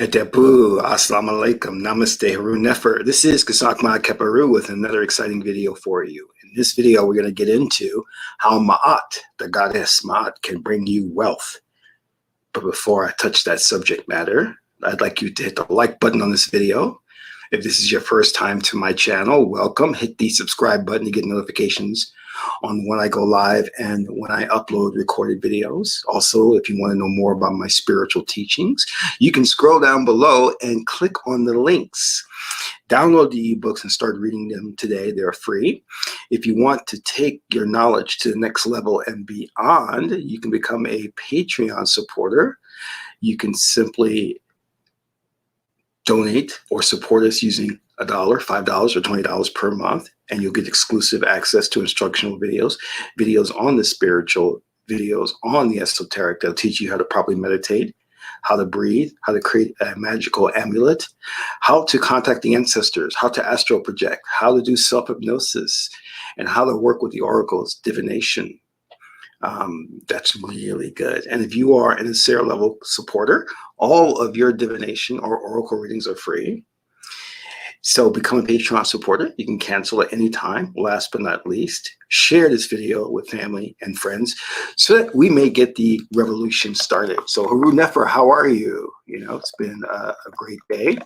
Etabu, Assalamu alaikum, Namaste, Haru Nefer. This is Qesankh Maat with another exciting video for you. In this video, we're going to get into how Maat, the goddess Maat, can bring you wealth. But before I touch that subject matter, I'd like you to hit the like button on this video. If this is your first time to my channel, welcome. Hit the subscribe button to get notifications on when I go live and when I upload recorded videos. Also, if you want to know more about my spiritual teachings, you can scroll down below and click on the links. Download the ebooks and start reading them today. They're free. If you want to take your knowledge to the next level and beyond, you can become a Patreon supporter. You can simply donate or support us using $1, $5, or $20 per month, and you'll get exclusive access to instructional videos, videos on the spiritual, videos on the esoteric. They'll teach you how to properly meditate, how to breathe, how to create a magical amulet, how to contact the ancestors, how to astral project, how to do self-hypnosis, and how to work with the oracles, divination. That's really good. And if you are an sincere level supporter, all of your divination or oracle readings are free. So become a Patreon supporter. You can cancel at any time. Last but not least, share this video with family and friends so that we may get the revolution started. So Haru Nefer, how are you? You know, it's been a great day.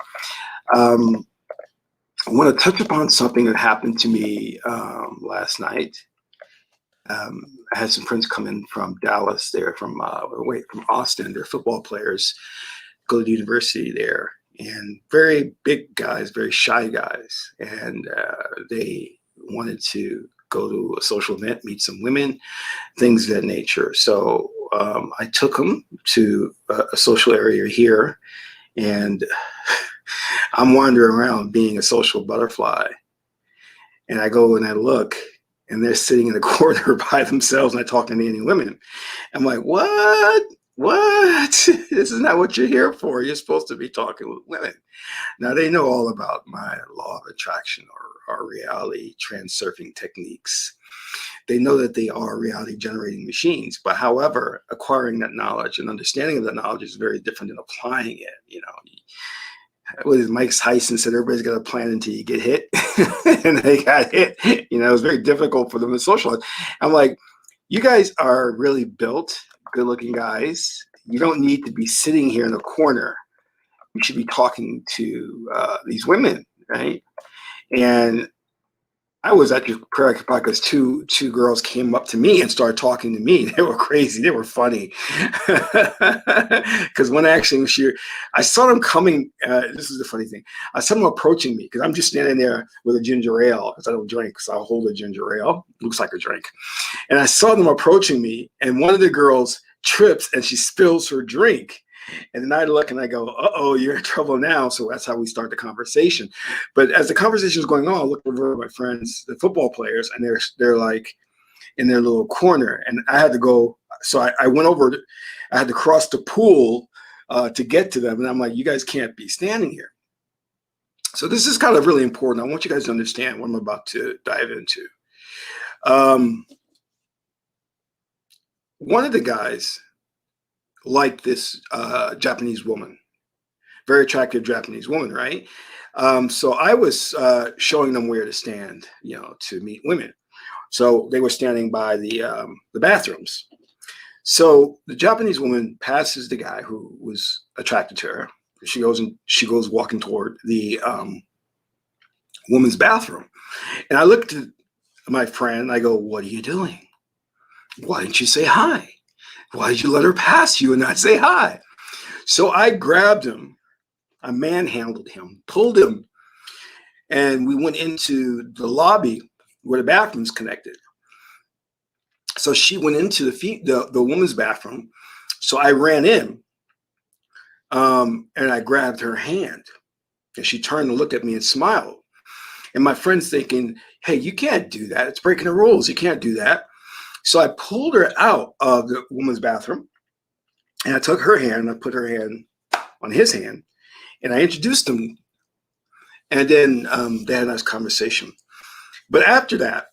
I want to touch upon something that happened to me last night. I had some friends come in from Dallas. They're from Austin. They're football players, go to the university there, and very big guys, very shy guys. And they wanted to go to a social event, meet some women, things of that nature. So I took them to a social area here, and I'm wandering around being a social butterfly. And I go and I look, and they're sitting in a corner by themselves, not talking to any women. I'm like, what? What? This is not what you're here for. You're supposed to be talking with women. Now, they know all about my law of attraction or reality transurfing techniques. They know that they are reality generating machines. But however, acquiring that knowledge and understanding of that knowledge is very different than applying it. You know, what is Mike Tyson said, everybody's got a plan until you get hit. And they got hit. You know, it was very difficult for them to socialize. I'm like, you guys are really built, good looking guys. You don't need to be sitting here in a corner. You should be talking to these women, right? And I was at your prayer because two girls came up to me and started talking to me. They were crazy. They were funny. Because when actually I saw them coming. This is the funny thing. I saw them approaching me because I'm just standing there with a ginger ale because I don't drink. So I'll hold a ginger ale. Looks like a drink. And I saw them approaching me, and one of the girls trips and she spills her drink. And then I look and I go, uh-oh, you're in trouble now. So that's how we start the conversation. But as the conversation is going on, I look over at my friends, the football players, and they're like in their little corner. And I had to go. So I went over. I had to cross the pool to get to them. And I'm like, you guys can't be standing here. So this is kind of really important. I want you guys to understand what I'm about to dive into. One of the guys liked this Japanese woman, very attractive Japanese woman, right? So I was showing them where to stand, you know, to meet women. So they were standing by the bathrooms. So the Japanese woman passes the guy who was attracted to her. She goes walking toward the woman's bathroom, and I looked at my friend. I go, "What are you doing? Why didn't you say hi? Why did you let her pass you and not say hi?" So I grabbed him, I manhandled him, pulled him, and we went into the lobby where the bathroom's connected. So she went into the woman's bathroom. So I ran in, and I grabbed her hand, and she turned and looked at me and smiled. And my friend's thinking, "Hey, you can't do that. It's breaking the rules. You can't do that." So I pulled her out of the woman's bathroom, and I took her hand and I put her hand on his hand, and I introduced him, and then they had a nice conversation. But after that,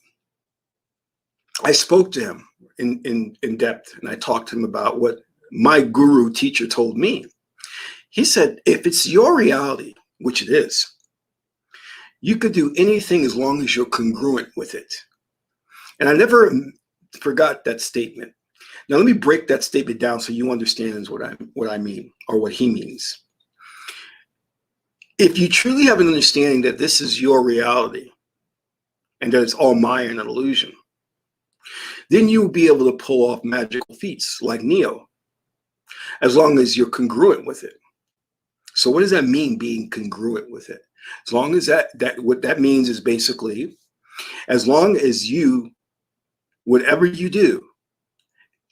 I spoke to him in depth, and I talked to him about what my guru teacher told me. He said, if it's your reality, which it is, you could do anything as long as you're congruent with it. And I never forgot that statement. Now, let me break that statement down so you understand what I mean, or what he means. If you truly have an understanding that this is your reality and that it's all Maya and an illusion, then you will be able to pull off magical feats like Neo, as long as you're congruent with it. So what does that mean, being congruent with it? As long as what that means is basically, as long as you, whatever you do,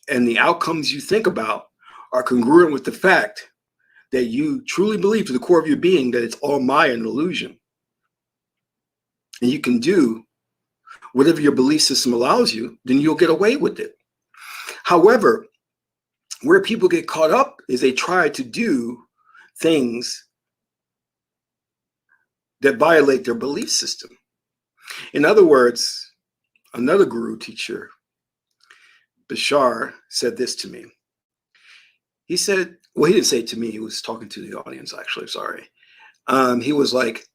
and the outcomes you think about are congruent with the fact that you truly believe to the core of your being that it's all Maya and illusion, and you can do whatever your belief system allows you, then you'll get away with it. However, where people get caught up is they try to do things that violate their belief system. In other words, another guru teacher, Bashar, said this to me. He said, well, he didn't say it to me. He was talking to the audience, actually. Sorry. He was like,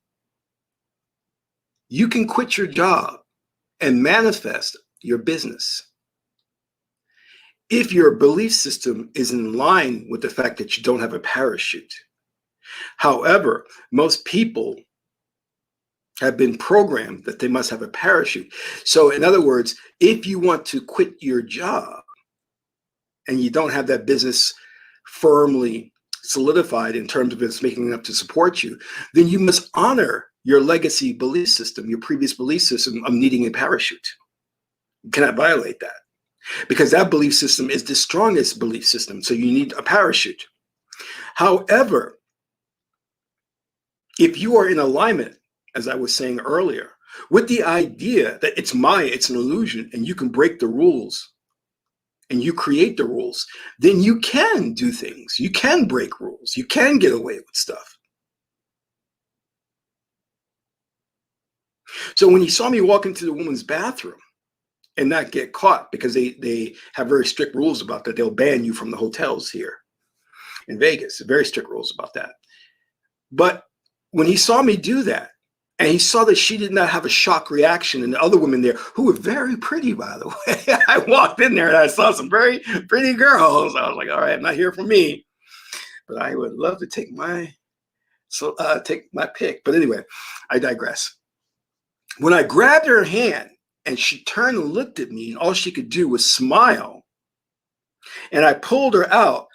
you can quit your job and manifest your business if your belief system is in line with the fact that you don't have a parachute. However, most people have been programmed that they must have a parachute. So in other words, if you want to quit your job and you don't have that business firmly solidified in terms of it's making enough to support you, then you must honor your legacy belief system, your previous belief system of needing a parachute. You cannot violate that, because that belief system is the strongest belief system. So you need a parachute. However, if you are in alignment, as I was saying earlier, with the idea that it's Maya, it's an illusion, and you can break the rules and you create the rules, then you can do things. You can break rules. You can get away with stuff. So when he saw me walk into the woman's bathroom and not get caught, because they have very strict rules about that. They'll ban you from the hotels here in Vegas. Very strict rules about that. But when he saw me do that, and he saw that she did not have a shock reaction, and the other women there, who were very pretty, by the way. I walked in there and I saw some very pretty girls. I was like, all right, not here for me, but I would love to take my pick. But anyway, I digress. When I grabbed her hand and she turned and looked at me, and all she could do was smile, and I pulled her out,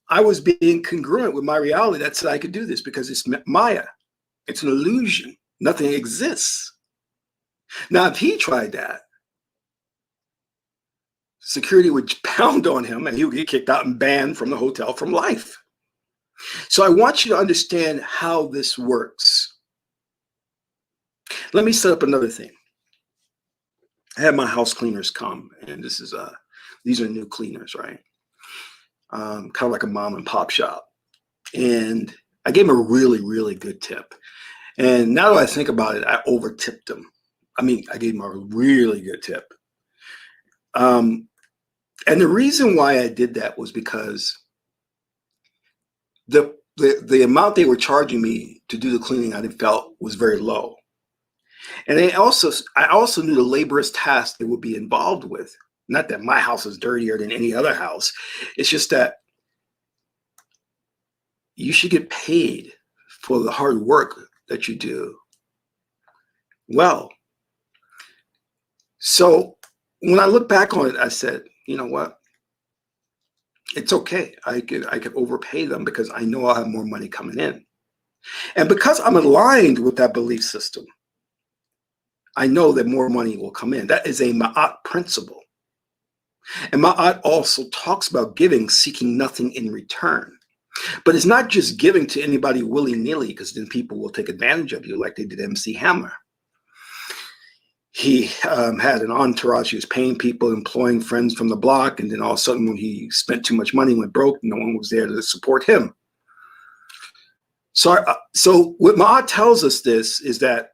I was being congruent with my reality that said I could do this, because it's Maya. It's an illusion. Nothing exists. Now, if he tried that, security would pound on him and he would get kicked out and banned from the hotel for life. So I want you to understand how this works. Let me set up another thing. I had my house cleaners come, and this is these are new cleaners, right? Kind of like a mom and pop shop. And I gave them a really, really good tip. And now that I think about it, I over tipped them. I mean, I gave them a really good tip. And the reason why I did that was because the amount they were charging me to do the cleaning, I felt was very low. And I also knew the laborious task they would be involved with. Not that my house is dirtier than any other house. It's just that you should get paid for the hard work that you do. Well, so when I look back on it, I said, you know what? It's okay. I could overpay them because I know I'll have more money coming in. And because I'm aligned with that belief system, I know that more money will come in. That is a Maat principle. And Maat also talks about giving, seeking nothing in return. But it's not just giving to anybody willy-nilly, because then people will take advantage of you like they did MC Hammer. He had an entourage. He was paying people, employing friends from the block. And then all of a sudden, when he spent too much money, went broke, no one was there to support him. So what Maat tells us this is that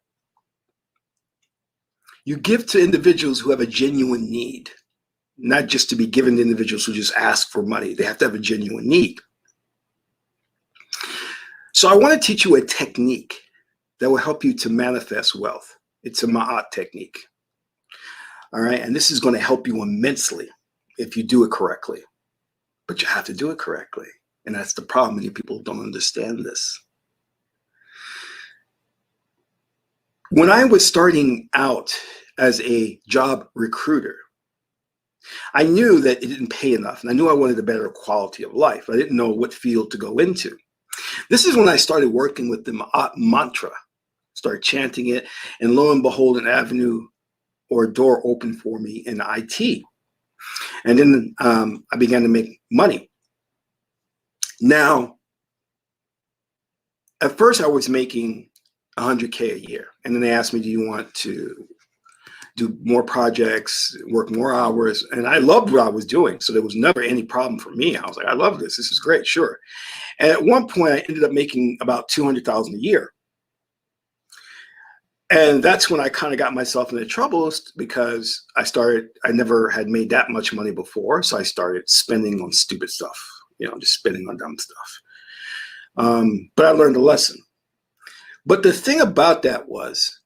you give to individuals who have a genuine need, not just to be given to individuals who just ask for money. They have to have a genuine need. So I want to teach you a technique that will help you to manifest wealth. It's a Maat technique. All right. And this is going to help you immensely if you do it correctly. But you have to do it correctly. And that's the problem. Many people don't understand this. When I was starting out as a job recruiter, I knew that it didn't pay enough. And I knew I wanted a better quality of life. I didn't know what field to go into. This is when I started working with the Maat mantra, started chanting it, and lo and behold, an avenue or a door opened for me in IT. And then I began to make money. Now, at first I was making $100K a year. And then they asked me, do you want to do more projects, work more hours? And I loved what I was doing. So there was never any problem for me. I was like, I love this. This is great. Sure. And at one point I ended up making about $200,000 a year. And that's when I kind of got myself into troubles because I never had made that much money before. So I started spending on stupid stuff, just spending on dumb stuff. But I learned a lesson. But the thing about that was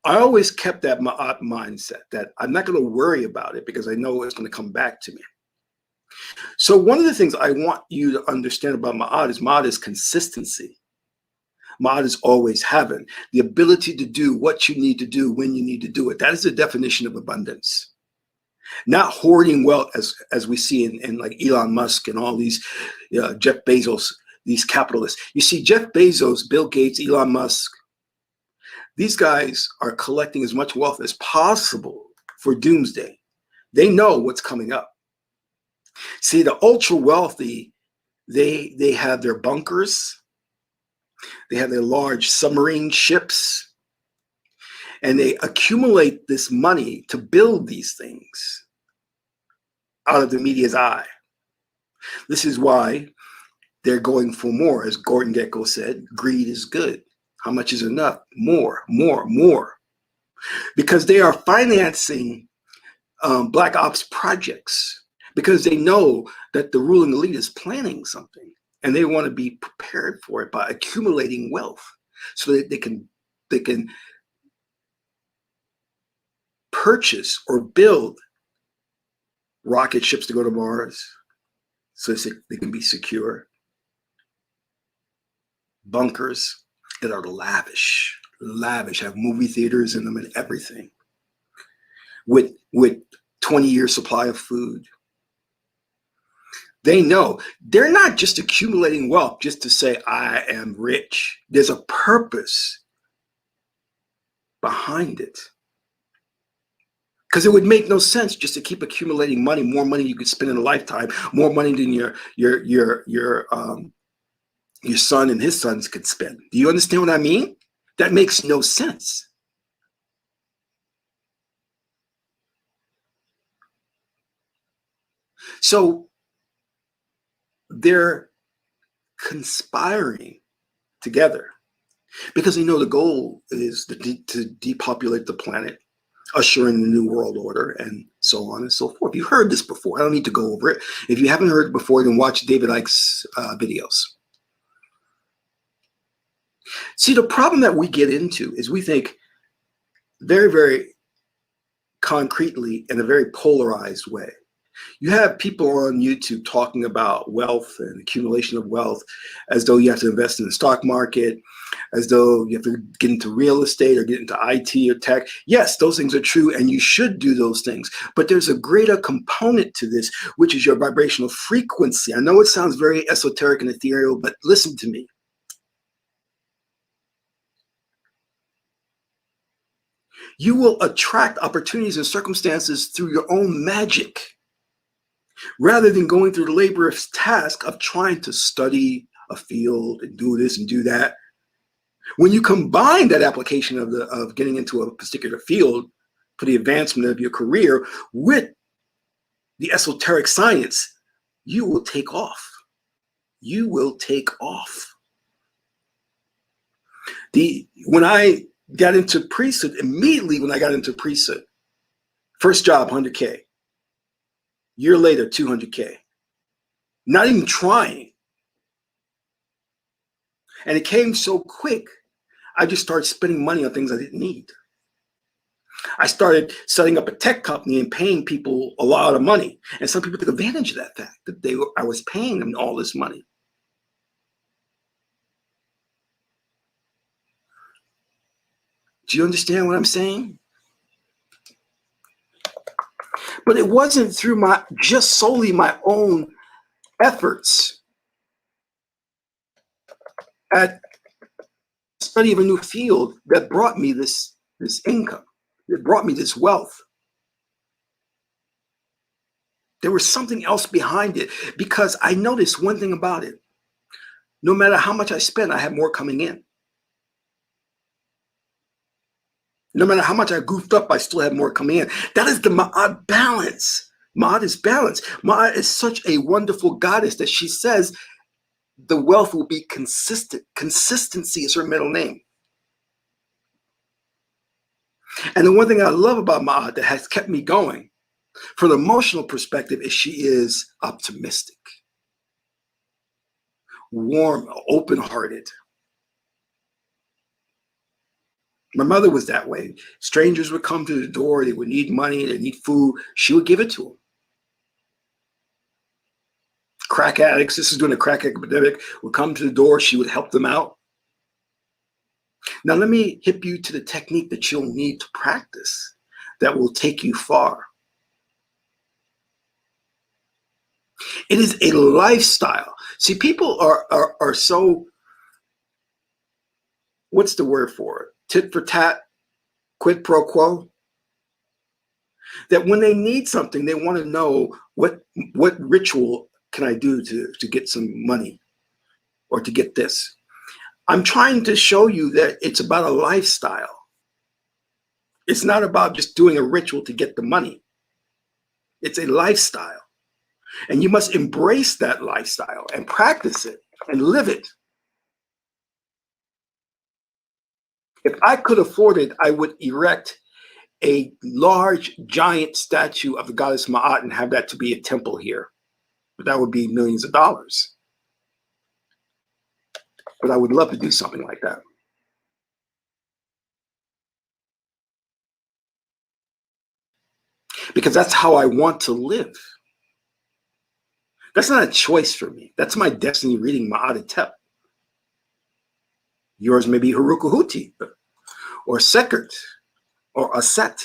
I always kept that Maat mindset that I'm not going to worry about it because I know it's going to come back to me. So one of the things I want you to understand about Maat is consistency. Maat is always having the ability to do what you need to do when you need to do it. That is the definition of abundance. Not hoarding wealth as we see in like Elon Musk and all these Jeff Bezos, these capitalists. You see Jeff Bezos, Bill Gates, Elon Musk, these guys are collecting as much wealth as possible for doomsday. They know what's coming up. See, the ultra wealthy, they have their bunkers, they have their large submarine ships, and they accumulate this money to build these things out of the media's eye. This is why they're going for more. As Gordon Gekko said, greed is good. How much is enough? More, more, more. Because they are financing Black Ops projects because they know that the ruling elite is planning something and they want to be prepared for it by accumulating wealth so that they can purchase or build rocket ships to go to Mars so they can be secure. Bunkers that are lavish, have movie theaters in them and everything, with 20-year supply of food. They know they're not just accumulating wealth just to say, I am rich. There's a purpose behind it. Because it would make no sense just to keep accumulating money, more money you could spend in a lifetime, more money than your son and his sons could spend. Do you understand what I mean? That makes no sense. So they're conspiring together because they know the goal is to depopulate the planet, usher in the new world order, and so on and so forth. You've heard this before. I don't need to go over it. If you haven't heard it before, then watch David Icke's videos. See, the problem that we get into is we think very, very concretely in a very polarized way. You have people on YouTube talking about wealth and accumulation of wealth as though you have to invest in the stock market, as though you have to get into real estate or get into IT or tech. Yes, those things are true and you should do those things. But there's a greater component to this, which is your vibrational frequency. I know it sounds very esoteric and ethereal, but listen to me. You will attract opportunities and circumstances through your own magic, rather than going through the laborious task of trying to study a field and do this and do that. When you combine that application of getting into a particular field for the advancement of your career with the esoteric science, you will take off. You will take off. When I got into priesthood, immediately when I got into priesthood, first job, 100K. Year later, 200K. Not even trying. And it came so quick, I just started spending money on things I didn't need. I started setting up a tech company and paying people a lot of money. And some people took advantage of that fact that I was paying them all this money. Do you understand what I'm saying? But it wasn't through just solely my own efforts at study of a new field that brought me this income. It brought me this wealth. There was something else behind it, because I noticed one thing about it. No matter how much I spent, I had more coming in. No matter how much I goofed up, I still had more coming in. That is the Ma'at balance. Ma'at is balance. Ma'at is such a wonderful goddess that she says the wealth will be consistent. Consistency is her middle name. And the one thing I love about Ma'at that has kept me going from an emotional perspective is she is optimistic, warm, open-hearted. My mother was that way. Strangers would come to the door. They would need money. They need food. She would give it to them. Crack addicts, this is during the crack epidemic, would come to the door. She would help them out. Now, let me hip you to the technique that you'll need to practice that will take you far. It is a lifestyle. See, people are so, what's the word for it? Tit for tat, quid pro quo. That when they need something, they want to know what ritual can I do to get some money or to get this. I'm trying to show you that it's about a lifestyle. It's not about just doing a ritual to get the money. It's a lifestyle. And you must embrace that lifestyle and practice it and live it. If I could afford it, I would erect a large, giant statue of the goddess Ma'at and have that to be a temple here. But that would be millions of dollars. But I would love to do something like that. Because that's how I want to live. That's not a choice for me. That's my destiny reading Ma'at Tep. Yours may be Hurukuhuti, or Sekert, or Aset,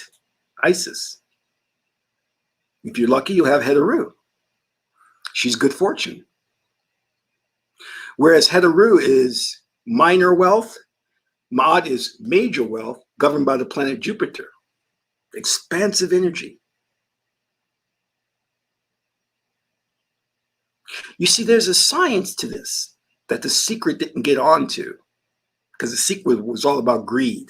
Isis. If you're lucky, you'll have Hedaru. She's good fortune. Whereas Hedaru is minor wealth, Ma'at is major wealth, governed by the planet Jupiter. Expansive energy. You see, there's a science to this that the secret didn't get onto, because the secret was all about greed.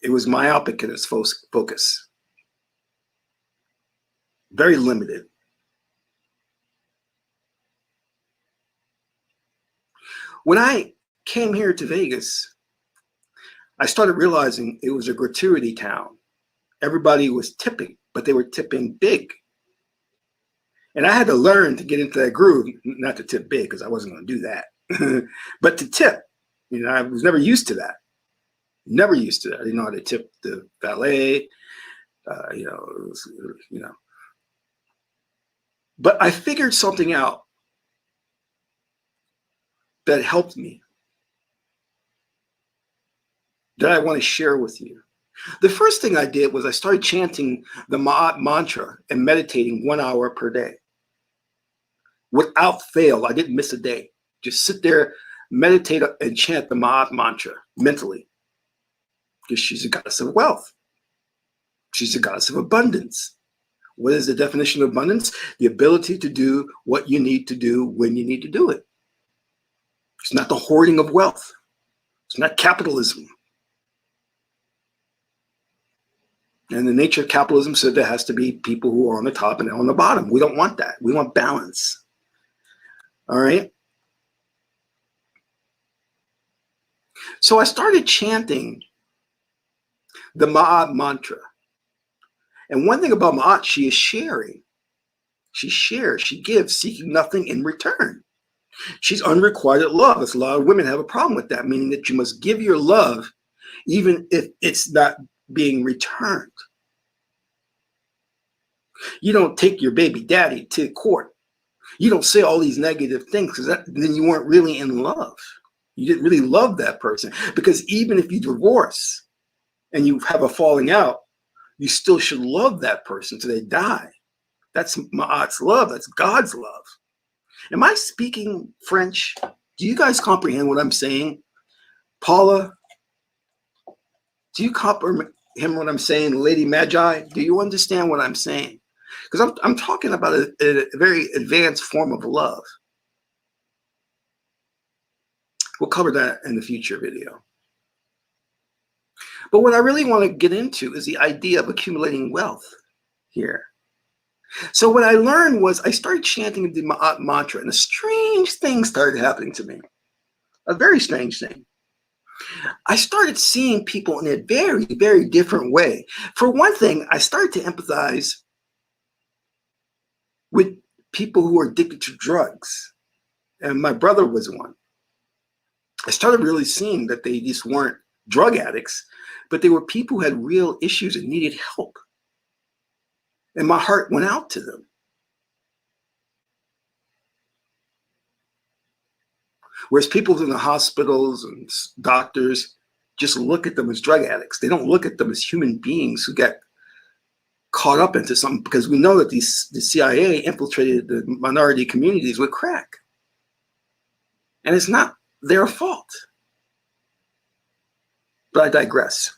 It was myopic in its focus. Very limited. When I came here to Vegas, I started realizing it was a gratuity town. Everybody was tipping, but they were tipping big. And I had to learn to get into that groove, not to tip big because I wasn't going to do that, but to tip. You know, I was never used to that. Never used to that. I didn't know how to tip the valet, you know. But I figured something out that helped me, that I want to share with you. The first thing I did was I started chanting the Ma'at mantra and meditating 1 hour per day. Without fail, I didn't miss a day. Just sit there, meditate, and chant the Ma'at mantra mentally. Because she's a goddess of wealth. She's a goddess of abundance. What is the definition of abundance? The ability to do what you need to do when you need to do it. It's not the hoarding of wealth. It's not capitalism. And the nature of capitalism said there has to be people who are on the top and on the bottom. We don't want that. We want balance. All right. So I started chanting the Maat mantra. And one thing about Maat, she is sharing. She shares, she gives, seeking nothing in return. She's unrequited love. As a lot of women have a problem with that, meaning that you must give your love even if it's not being returned. You don't take your baby daddy to court. You don't say all these negative things because then you weren't really in love. You didn't really love that person, because even if you divorce and you have a falling out, you still should love that person till they die. That's Ma'at's love. That's God's love. Am I speaking French? Do you guys comprehend what I'm saying? Paula, do you comprehend what I'm saying? Lady Magi, do you understand what I'm saying? Because I'm talking about a very advanced form of love. We'll cover that in the future video. But what I really want to get into is the idea of accumulating wealth here. So what I learned was I started chanting the Ma'at mantra, and a strange thing started happening to me. A very strange thing. I started seeing people in a very, very different way. For one thing, I started to empathize with people who are addicted to drugs. And my brother was one. I started really seeing that they just weren't drug addicts, but they were people who had real issues and needed help. And my heart went out to them. Whereas people in the hospitals and doctors just look at them as drug addicts. They don't look at them as human beings who got caught up into something, because we know that the CIA infiltrated the minority communities with crack. And it's not their fault. But I digress.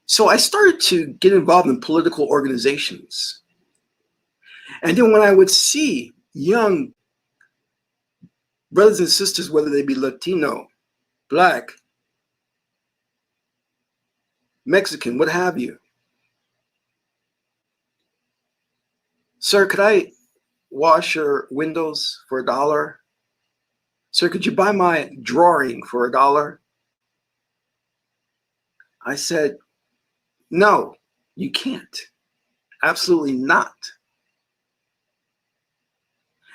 So I started to get involved in political organizations. And then when I would see young brothers and sisters, whether they be Latino, Black, Mexican, what have you. Sir, could I wash your windows for $1? Sir, could you buy my drawing for $1? I said, no, you can't. Absolutely not.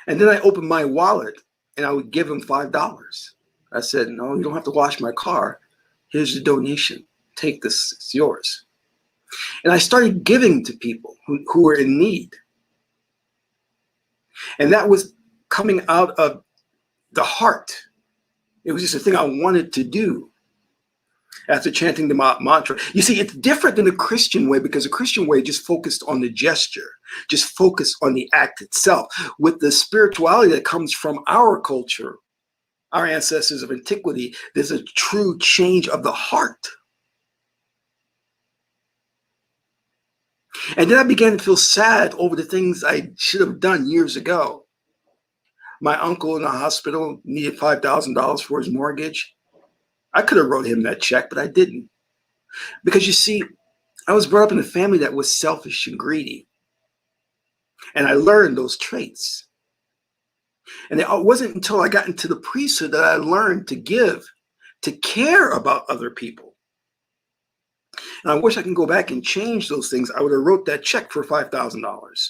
And then I opened my wallet and I would give him $5. I said, no, you don't have to wash my car. Here's your donation. Take this, it's yours. And I started giving to people who were in need. And that was coming out of the heart. It was just a thing I wanted to do after chanting the mantra. You see, it's different than the Christian way, because the Christian way just focused on the gesture, just focused on the act itself. With the spirituality that comes from our culture, our ancestors of antiquity, there's a true change of the heart. And then I began to feel sad over the things I should have done years ago. My uncle in the hospital needed $5,000 for his mortgage. I could have wrote him that check, but I didn't. Because you see, I was brought up in a family that was selfish and greedy. And I learned those traits. And it wasn't until I got into the priesthood that I learned to give, to care about other people. And I wish I can go back and change those things. I would have wrote that check for $5,000.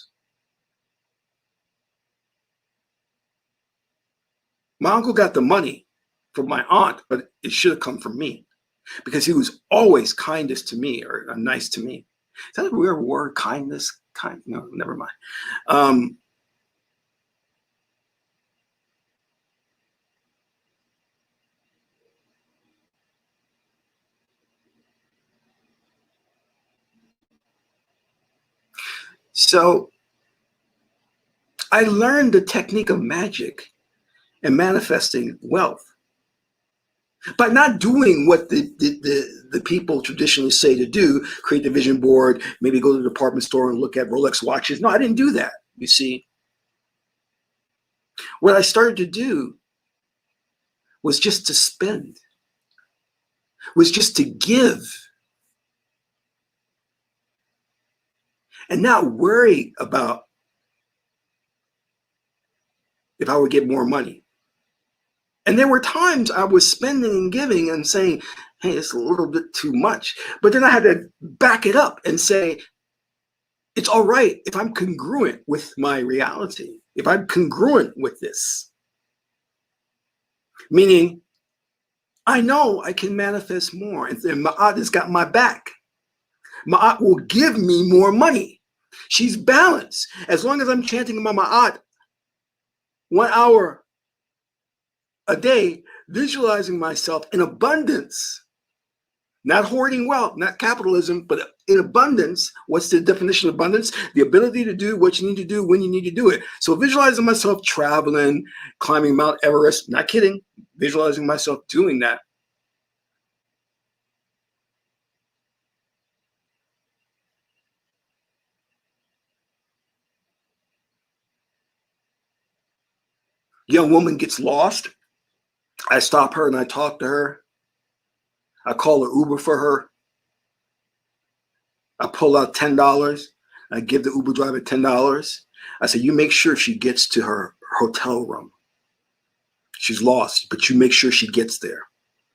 My uncle got the money from my aunt, but it should have come from me, because he was always kindest to me, or nice to me. Is that a weird word, kindness? No, never mind. So I learned the technique of magic and manifesting wealth by not doing what the people traditionally say to do: create the vision board, maybe go to the department store and look at Rolex watches. No, I didn't do that. You see, what I started to do was just to spend, was just to give, and not worry about if I would get more money. And there were times I was spending and giving and saying, hey, it's a little bit too much. But then I had to back it up and say, it's all right if I'm congruent with my reality, if I'm congruent with this. Meaning, I know I can manifest more, and Maat has got my back. Maat will give me more money. She's balanced. As long as I'm chanting about Maat 1 hour a day, visualizing myself in abundance, not hoarding wealth, not capitalism, but in abundance. What's the definition of abundance? The ability to do what you need to do when you need to do it. So visualizing myself traveling, climbing Mount Everest, not kidding, visualizing myself doing that. Young woman gets lost. I stop her and I talk to her. I call her Uber for her. I pull out $10. I give the Uber driver $10. I say, you make sure she gets to her hotel room. She's lost, but you make sure she gets there.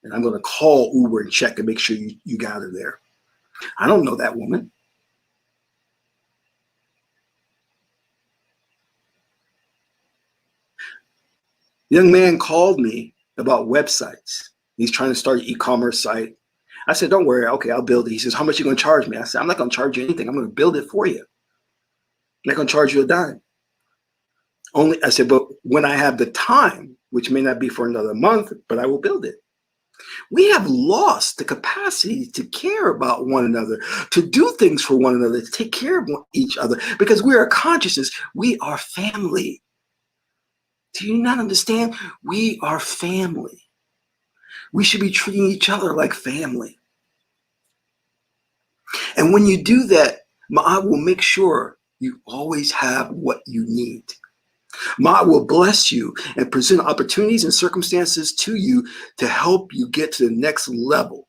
And I'm going to call Uber and check and make sure you got her there. I don't know that woman. Young man called me about websites. He's trying to start an e-commerce site. I said, don't worry. Okay, I'll build it. He says, how much are you going to charge me? I said, I'm not going to charge you anything. I'm going to build it for you. I'm not going to charge you a dime. Only, I said, but when I have the time, which may not be for another month, but I will build it. We have lost the capacity to care about one another, to do things for one another, to take care of each other, because we are consciousness. We are family. Do you not understand? We are family. We should be treating each other like family. And when you do that, Maat will make sure you always have what you need. Maat will bless you and present opportunities and circumstances to you to help you get to the next level.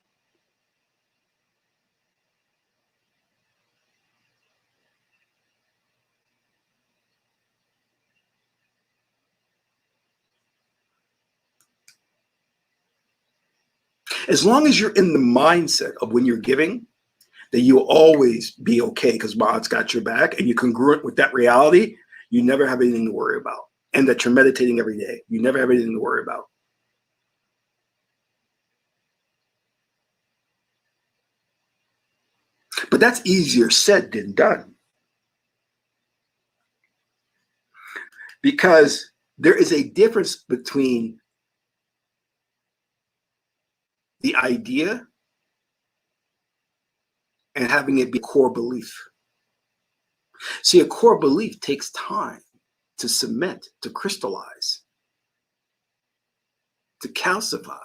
As long as you're in the mindset of when you're giving, that you'll always be okay because Maat's got your back and you're congruent with that reality, you never have anything to worry about. And that you're meditating every day, you never have anything to worry about. But that's easier said than done. Because there is a difference between the idea and having it be a core belief. See, a core belief takes time to cement, to crystallize, to calcify.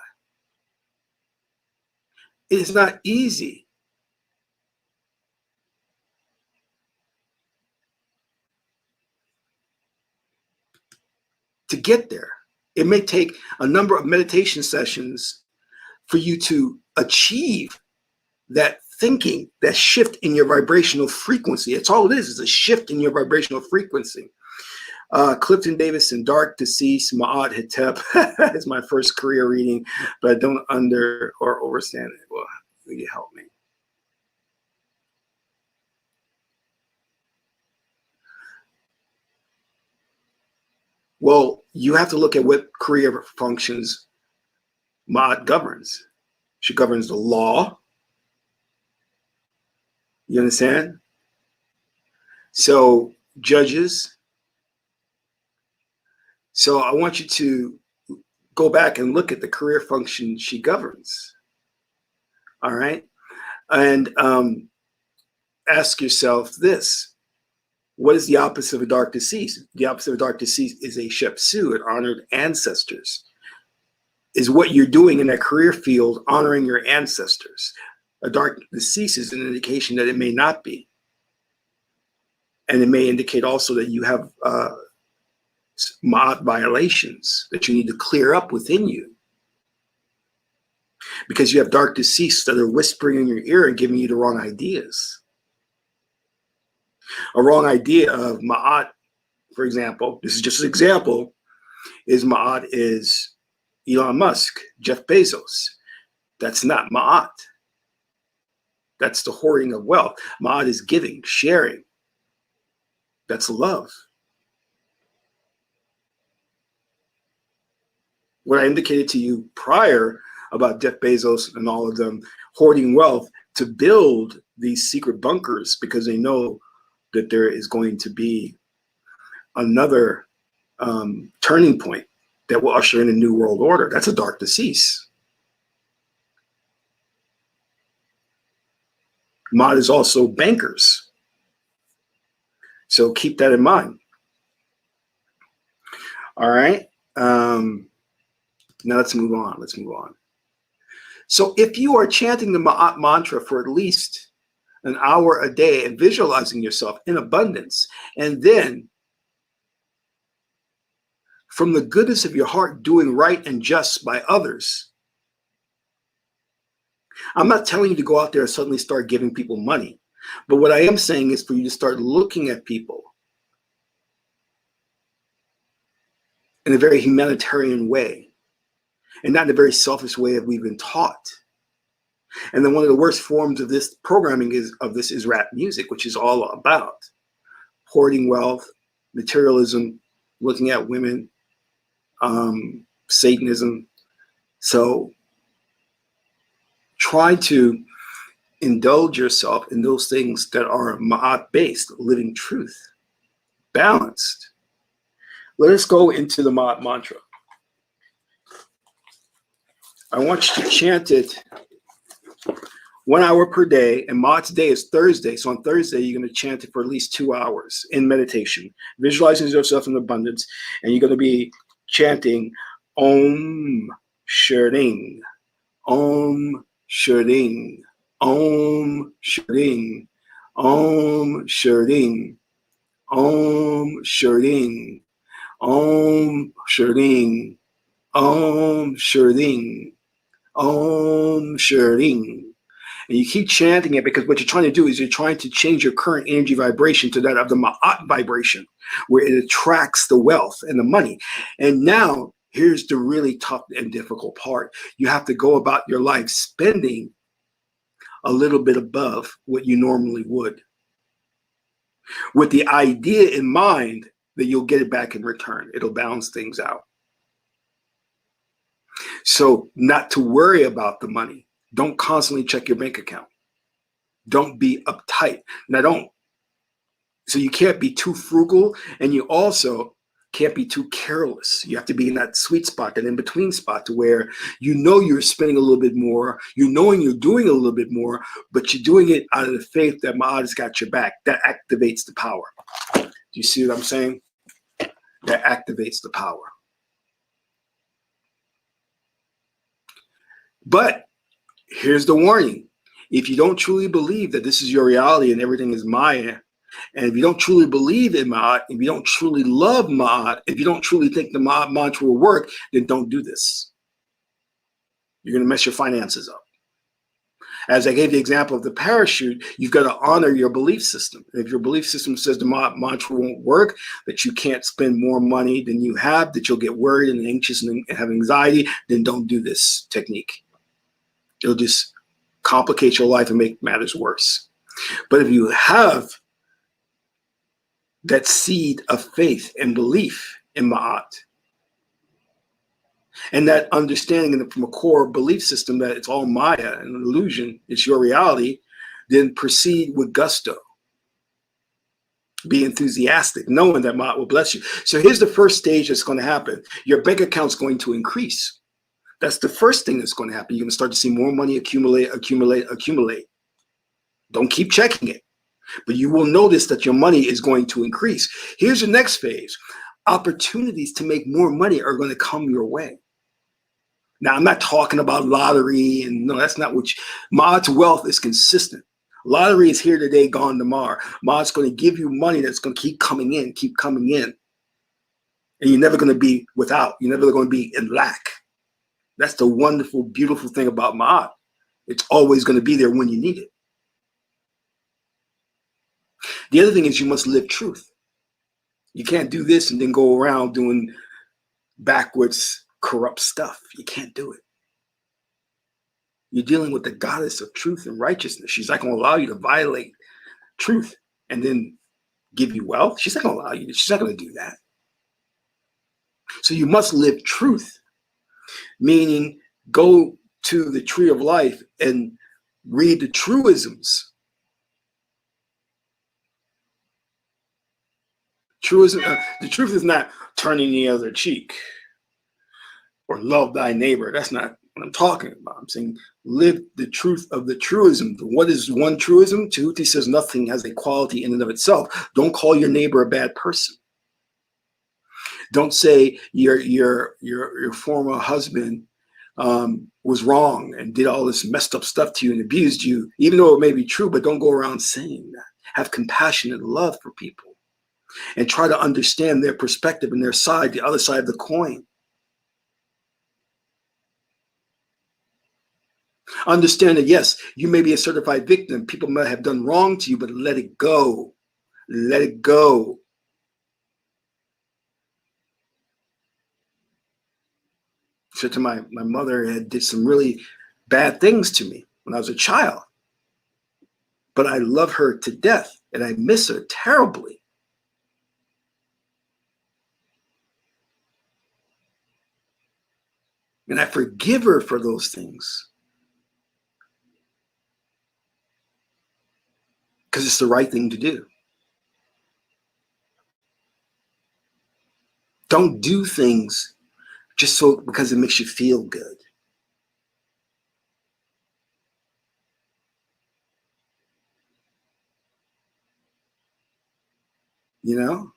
It is not easy. To get there. It may take a number of meditation sessions for you to achieve that thinking, that shift in your vibrational frequency. It's all it is a shift in your vibrational frequency. Clifton Davison, Dark Deceased, Ma'at Hetep is my first career reading, but I don't under or overstand it. Well, will you help me? Well, you have to look at what career functions Ma'at governs. She governs the law. You understand? So judges. So I want you to go back and look at the career function she governs. All right. And ask yourself this. What is the opposite of a dark deceased? The opposite of a dark deceased is a shepsu, an honored ancestors. Is what you're doing in that career field honoring your ancestors? A dark deceased is an indication that it may not be. And it may indicate also that you have Ma'at violations that you need to clear up within you. Because you have dark deceased that are whispering in your ear and giving you the wrong ideas. A wrong idea of Ma'at, for example, this is just an example, is Ma'at is Elon Musk, Jeff Bezos. That's not Ma'at. That's the hoarding of wealth. Ma'at is giving, sharing. That's love. What I indicated to you prior about Jeff Bezos and all of them hoarding wealth to build these secret bunkers because they know that there is going to be another turning point that will usher in a new world order. That's a dark decease. Maat is also bankers. So keep that in mind. All right. Now let's move on. Let's move on. So if you are chanting the Ma'at mantra for at least an hour a day and visualizing yourself in abundance, and then from the goodness of your heart doing right and just by others, I'm not telling you to go out there and suddenly start giving people money. But what I am saying is for you to start looking at people in a very humanitarian way and not in a very selfish way that we've been taught. And then one of the worst forms of this programming is rap music, which is all about hoarding wealth, materialism, looking at women, Satanism. So try to indulge yourself in those things that are Ma'at based, living truth, balanced. Let us go into the Ma'at mantra. I want you to chant it 1 hour per day, and Maat's day is Thursday. So on Thursday, you're going to chant it for at least 2 hours in meditation, visualizing yourself in abundance, and you're going to be chanting Om Shring, Om Shring, Om Shring, Om Shring, Om Shring, Om Shring, Om Shring, Om Shring. And you keep chanting it because what you're trying to do is you're trying to change your current energy vibration to that of the Ma'at vibration, where it attracts the wealth and the money. And now here's the really tough and difficult part. You have to go about your life spending a little bit above what you normally would, with the idea in mind that you'll get it back in return. It'll balance things out. So not to worry about the money. Don't constantly check your bank account. Don't be uptight. So you can't be too frugal, and you also can't be too careless. You have to be in that sweet spot, that in-between spot, to where you know you're spending a little bit more, you knowing you're doing a little bit more, but you're doing it out of the faith that Ma'at has got your back. That activates the power. Do you see what I'm saying? That activates the power. But here's the warning. If you don't truly believe that this is your reality and everything is Maya, and if you don't truly believe in Ma'at, if you don't truly love Ma'at, if you don't truly think the Ma'at mantra will work, then don't do this. You're going to mess your finances up. As I gave the example of the parachute, you've got to honor your belief system. If your belief system says the Ma'at mantra won't work, that you can't spend more money than you have, that you'll get worried and anxious and have anxiety, then don't do this technique. It'll just complicate your life and make matters worse. But if you have that seed of faith and belief in Ma'at, and that understanding from a core belief system that it's all Maya and an illusion, it's your reality, then proceed with gusto. Be enthusiastic, knowing that Ma'at will bless you. So here's the first stage that's going to happen. Your bank account's going to increase. That's the first thing that's going to happen. You're going to start to see more money accumulate. Don't keep checking it, but you will notice that your money is going to increase. Here's the next phase. Opportunities to make more money are going to come your way. Now, I'm not talking about lottery, and no, that's not what Maat's wealth is consistent. Lottery is here today, gone tomorrow. Maat's going to give you money that's going to keep coming in. And you're never going to be without. You're never going to be in lack. That's the wonderful, beautiful thing about Ma'at. It's always going to be there when you need it. The other thing is you must live truth. You can't do this and then go around doing backwards corrupt stuff. You can't do it. You're dealing with the goddess of truth and righteousness. She's not going to allow you to violate truth and then give you wealth. She's not going to allow you. She's not going to do that. So you must live truth, meaning go to the tree of life and read the truisms. Truism, the truth is not turning the other cheek or love thy neighbor. That's not what I'm talking about. I'm saying live the truth of the truism. What is one truism? Tahuti says nothing has a quality in and of itself. Don't call your neighbor a bad person. Don't say your former husband was wrong and did all this messed up stuff to you and abused you, even though it may be true, but don't go around saying that. Have compassion and love for people and try to understand their perspective and their side, the other side of the coin. Understand that, yes, you may be a certified victim. People might have done wrong to you, but let it go. Let it go. So to my mother had did some really bad things to me when I was a child. But I love her to death and I miss her terribly. And I forgive her for those things. Because it's the right thing to do. Don't do things just so because it makes you feel good. You know?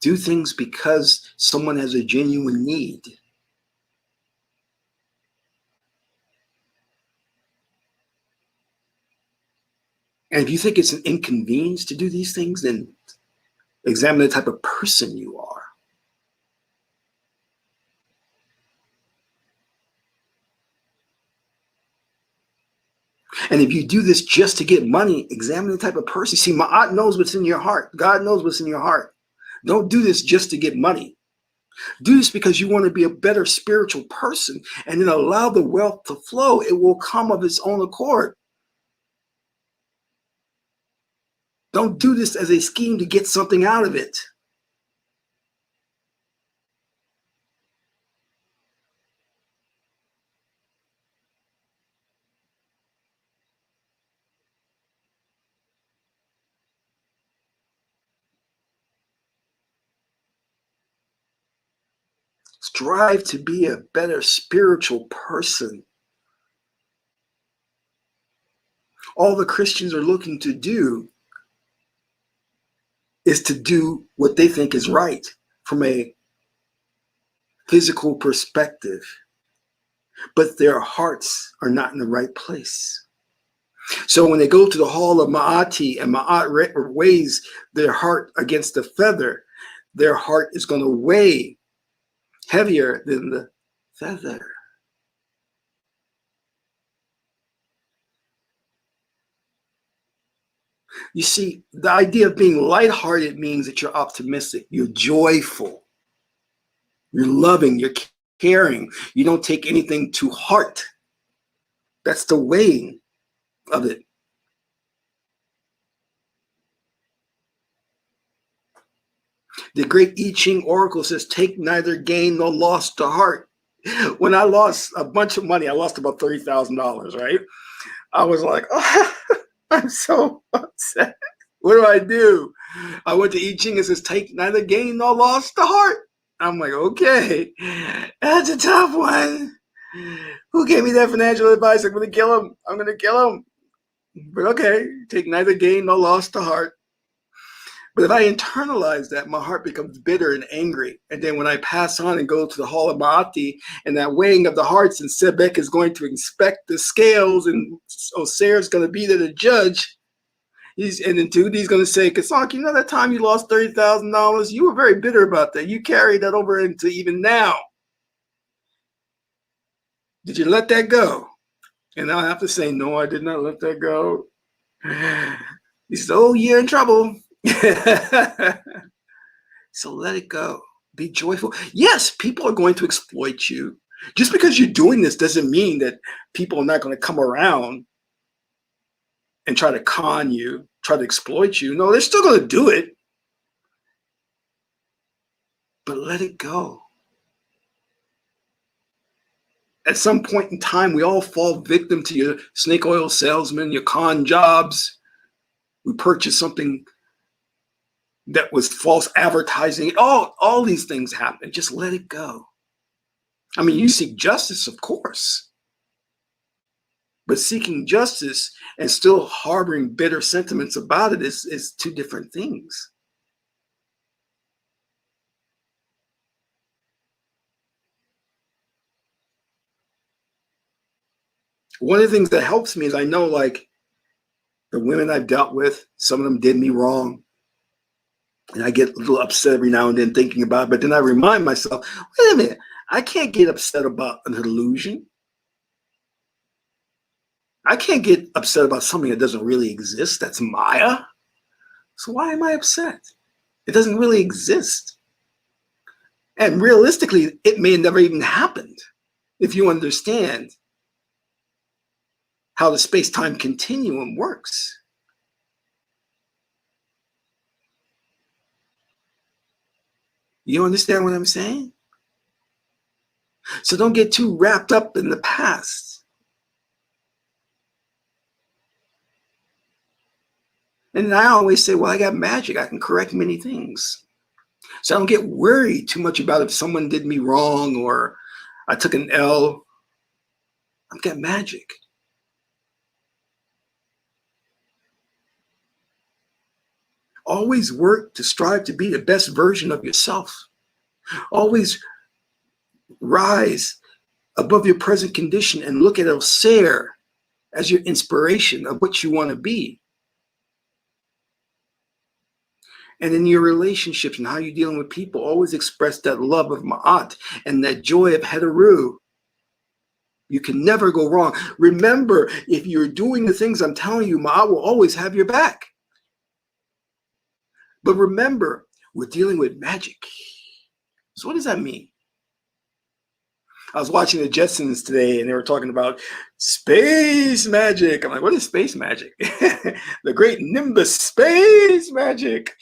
Do things because someone has a genuine need. And if you think it's an inconvenience to do these things, then examine the type of person you are. And if you do this just to get money, examine the type of person. See, Maat knows what's in your heart. God knows what's in your heart. Don't do this just to get money. Do this because you want to be a better spiritual person and then allow the wealth to flow. It will come of its own accord. Don't do this as a scheme to get something out of it. Strive to be a better spiritual person. All the Christians are looking to do is to do what they think is right from a physical perspective, but their hearts are not in the right place. So when they go to the hall of Ma'ati and Ma'at weighs their heart against the feather, their heart is going to weigh heavier than the feather. You see, the idea of being lighthearted means that you're optimistic, you're joyful, you're loving, you're caring, you don't take anything to heart. That's the weighing of it. The great I-ching oracle says, take neither gain nor loss to heart. When I lost a bunch of money, I lost about $30,000, right? I was like, oh, I'm so upset. What do I do? I went to I-ching and says, take neither gain nor loss to heart. I'm like, okay, that's a tough one. Who gave me that financial advice? I'm going to kill him. I'm going to kill him. But okay, take neither gain nor loss to heart. But if I internalize that, my heart becomes bitter and angry. And then when I pass on and go to the hall of Ma'ati and that weighing of the hearts, and Sebek is going to inspect the scales and Osir is going to be there to judge, and then Tahuti's going to say, Qesankh, you know that time you lost $30,000? You were very bitter about that. You carried that over into even now. Did you let that go? And I have to say, no, I did not let that go. He said, oh, you're in trouble. So let it go. Be joyful. Yes, people are going to exploit you. Just because you're doing this doesn't mean that people are not going to come around and try to con you, try to exploit you. No, they're still going to do it, but let it go. At some point in time, we all fall victim to your snake oil salesman, your con jobs. We purchase something that was false advertising. All these things happen. Just let it go. I mean, you seek justice, of course, but seeking justice and still harboring bitter sentiments about it is two different things. One of the things that helps me is I know, like, the women I've dealt with, some of them did me wrong. And I get a little upset every now and then thinking about it, but then I remind myself, wait a minute, I can't get upset about an illusion. I can't get upset about something that doesn't really exist. That's Maya. So why am I upset? It doesn't really exist. And realistically, it may have never even happened if you understand how the space-time continuum works. You understand what I'm saying? So don't get too wrapped up in the past. And I always say, well, I got magic. I can correct many things. So I don't get worried too much about if someone did me wrong or I took an L. I've got magic. Always work to strive to be the best version of yourself. Always rise above your present condition and look at Elsair as your inspiration of what you want to be. And in your relationships and how you're dealing with people, always express that love of Maat and that joy of Heteru. You can never go wrong. Remember, if you're doing the things I'm telling you, Maat will always have your back. But remember, we're dealing with magic. So what does that mean? I was watching the Jetsons today and they were talking about space magic. I'm like, what is space magic? The great Nimbus space magic.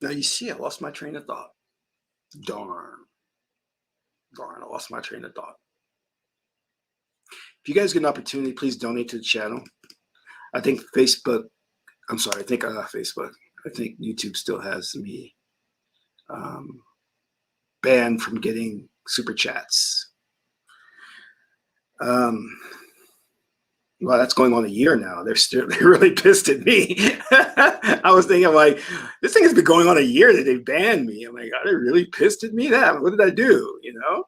Now you see, I lost my train of thought. Darn, I lost my train of thought. If you guys get an opportunity, please donate to the channel. I think Facebook, I'm sorry, I think Facebook, I think YouTube still has me banned from getting super chats. Well, that's going on a year now. They're really pissed at me. I was thinking, like, this thing has been going on a year that they banned me. I'm like, are they really pissed at me? What did I do? You know?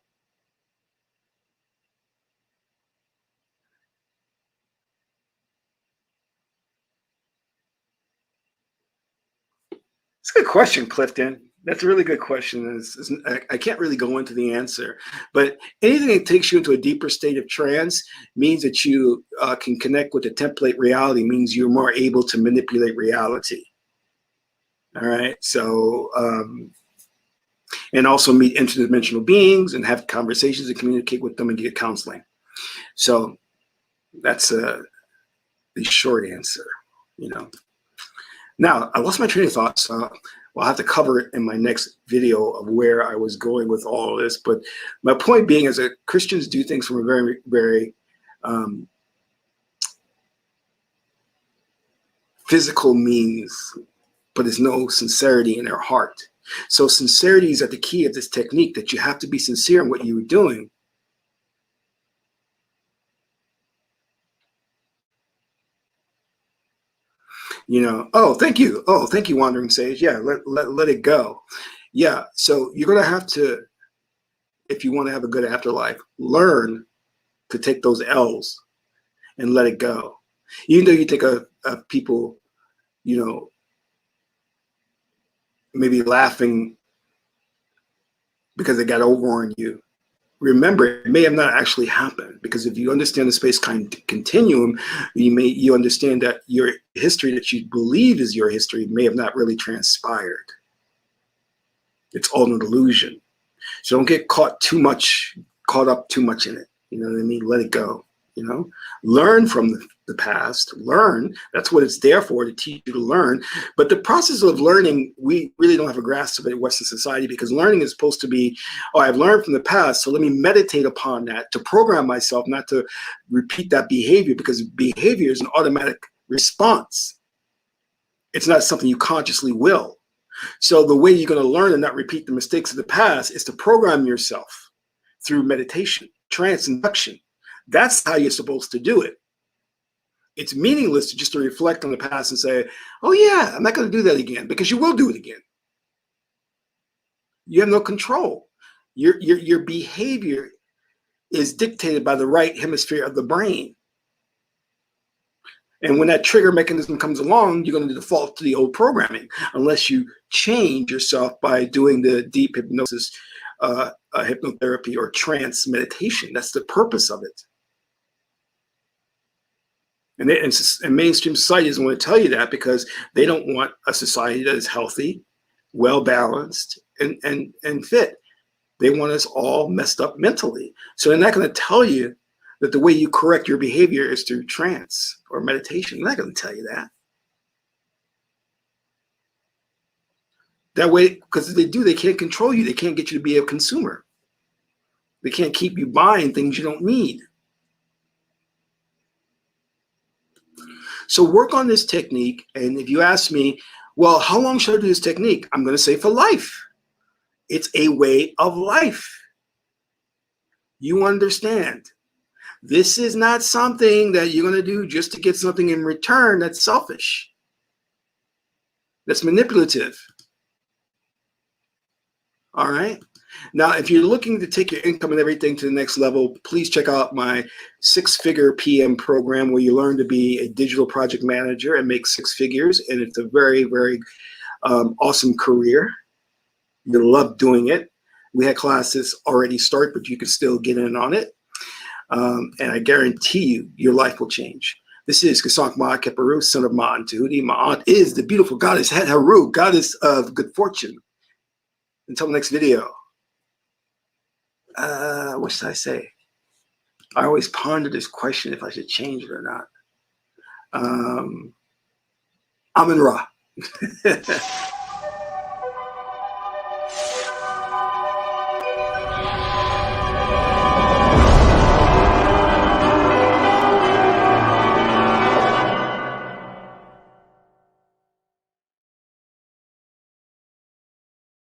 It's a good question, Clifton. That's a really good question. I can't really go into the answer, but anything that takes you into a deeper state of trance means that you can connect with the template reality, means you're more able to manipulate reality. All right. So, and also meet interdimensional beings and have conversations and communicate with them and get counseling. So that's the short answer, you know. Now, I lost my train of thought, so I'll have to cover it in my next video of where I was going with all of this. But my point being is that Christians do things from a very, very physical means, but there's no sincerity in their heart. So sincerity is at the key of this technique, that you have to be sincere in what you were doing. You know, oh, thank you. Oh, thank you, Wandering Sage. Yeah, let it go. Yeah, so you're going to have to, if you want to have a good afterlife, learn to take those L's and let it go. Even though you think of people, you know, maybe laughing because they got over on you, remember, it may have not actually happened, because if you understand the space-time continuum, you understand that your history that you believe is your history may have not really transpired. It's all an illusion. So don't get caught up too much in it. You know what I mean? Let it go. You know, learn from the past. Learn. That's what it's there for, to teach you to learn. But the process of learning, we really don't have a grasp of it in Western society, because learning is supposed to be, oh, I've learned from the past, so let me meditate upon that to program myself not to repeat that behavior, because behavior is an automatic response. It's not something you consciously will. So the way you're going to learn and not repeat the mistakes of the past is to program yourself through meditation, trance induction. That's how you're supposed to do it. It's meaningless just to reflect on the past and say, oh yeah, I'm not going to do that again, because you will do it again. You have no control. Your behavior is dictated by the right hemisphere of the brain. And when that trigger mechanism comes along, you're going to default to the old programming, unless you change yourself by doing the deep hypnosis, hypnotherapy, or trance meditation. That's the purpose of it. And mainstream society doesn't want to tell you that, because they don't want a society that is healthy, well-balanced, and fit. They want us all messed up mentally. So they're not going to tell you that the way you correct your behavior is through trance or meditation. They're not going to tell you that. That way, because if they do, they can't control you. They can't get you to be a consumer. They can't keep you buying things you don't need. So work on this technique. And if you ask me, well, how long should I do this technique? I'm going to say for life. It's a way of life. You understand. This is not something that you're going to do just to get something in return. That's selfish. That's manipulative. All right. Now, if you're looking to take your income and everything to the next level, please check out my 6-figure PM program, where you learn to be a digital project manager and make 6 figures. And it's a very, very awesome career. You'll love doing it. We had classes already start, but you can still get in on it. And I guarantee you, your life will change. This is Qesankh Maat Keperu, son of Maat and Tahuti. Maat is the beautiful goddess Haru, goddess of good fortune. Until the next video. What should I say? I always ponder this question, if I should change it or not. Amun Ra.